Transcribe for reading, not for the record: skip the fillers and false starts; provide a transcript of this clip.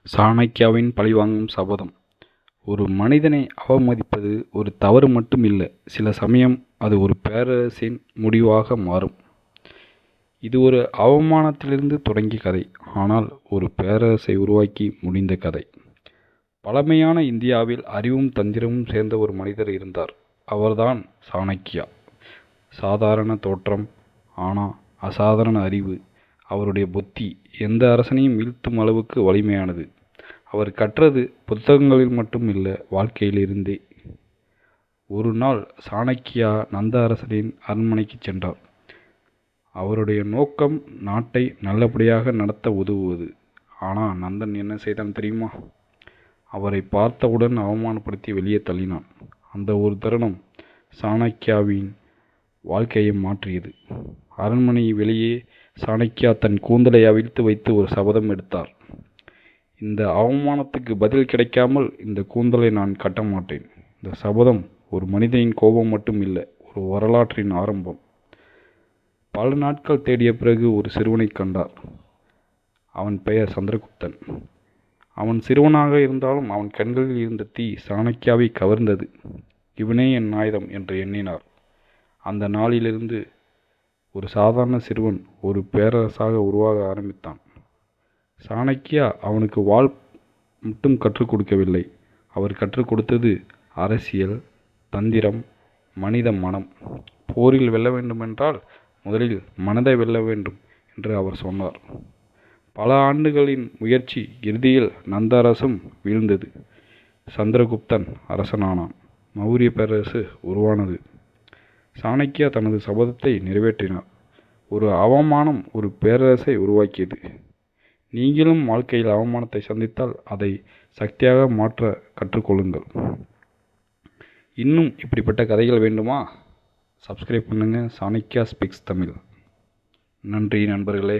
சாணக்கியாவின் பழிவாங்கும் சபதம். ஒரு மனிதனை அவமதிப்பது ஒரு தவறு மட்டும் இல்லை, சில சமயம் அது ஒரு பேரரசின் முடிவாக மாறும். இது ஒரு அவமானத்திலிருந்து தொடங்கிய கதை, ஆனால் ஒரு பேரரசை உருவாக்கி முடிந்த கதை. பழமையான இந்தியாவில் அறிவும் தந்திரமும் சேர்ந்த ஒரு மனிதர் இருந்தார். அவர்தான் சாணக்கியா. சாதாரண தோற்றம், ஆனால் அசாதாரண அறிவு. அவருடைய புத்தி எந்த அரசனையும் வீழ்த்தும் அளவுக்கு வலிமையானது. அவர் கற்றது புத்தகங்களில் மட்டும் இல்லை, வாழ்க்கையிலிருந்தே. ஒரு நாள் சாணக்கியா நந்த அரசரின் அரண்மனைக்கு சென்றார். அவருடைய நோக்கம் நாட்டை நல்லபடியாக நடத்த உதவுவது. ஆனால் நந்தன் என்ன செய்தான் தெரியுமா? அவரை பார்த்தவுடன் அவமானப்படுத்தி வெளியே தள்ளினான். அந்த ஒரு தருணம் சாணக்கியாவின் வாழ்க்கையை மாற்றியது. அரண்மனை வெளியே சாணக்கியா தன் கூந்தலை அவிழ்த்து வைத்து ஒரு சபதம் எடுத்தார். இந்த அவமானத்துக்கு பதில் கிடைக்காமல் இந்த கூந்தலை நான் கட்ட மாட்டேன். இந்த சபதம் ஒரு மனிதனின் கோபம் மட்டும் இல்லை, ஒரு வரலாற்றின் ஆரம்பம். பல நாட்கள் தேடிய பிறகு ஒரு சிறுவனை கண்டார். அவன் பெயர் சந்திரகுப்தன். அவன் சிறுவனாக இருந்தாலும் அவன் கண்களில் இருந்த தீ சாணக்கியாவை கவர்ந்தது. இவனே என் ஆயுதம் என்று எண்ணினார். அந்த நாளிலிருந்து ஒரு சாதாரண சிறுவன் ஒரு பேரரசாக உருவாக ஆரம்பித்தான். சாணக்கியா அவனுக்கு வாள் மட்டும் கற்றுக் கொடுக்கவில்லை, அவர் கற்றுக் கொடுத்தது அரசியல், தந்திரம், மனித மனம். போரில் வெல்ல வேண்டுமென்றால் முதலில் மனதை வெல்ல வேண்டும் என்று அவர் சொன்னார். பல ஆண்டுகளின் முயற்சி இறுதியில் நந்த அரசும் வீழ்ந்தது. சந்திரகுப்தன் அரசனானான். மௌரிய பேரரசு உருவானது. சாணக்கியா தனது சபதத்தை நிறைவேற்றினார். ஒரு அவமானம் ஒரு பேரரசை உருவாக்கியது. நீங்களும் வாழ்க்கையில் அவமானத்தை சந்தித்தால் அதை சக்தியாக மாற்ற கற்றுக்கொள்ளுங்கள். இன்னும் இப்படிப்பட்ட கதைகள் வேண்டுமா? சப்ஸ்கிரைப் பண்ணுங்கள் சாணக்கியா ஸ்பீக்ஸ் தமிழ். நன்றி நண்பர்களே.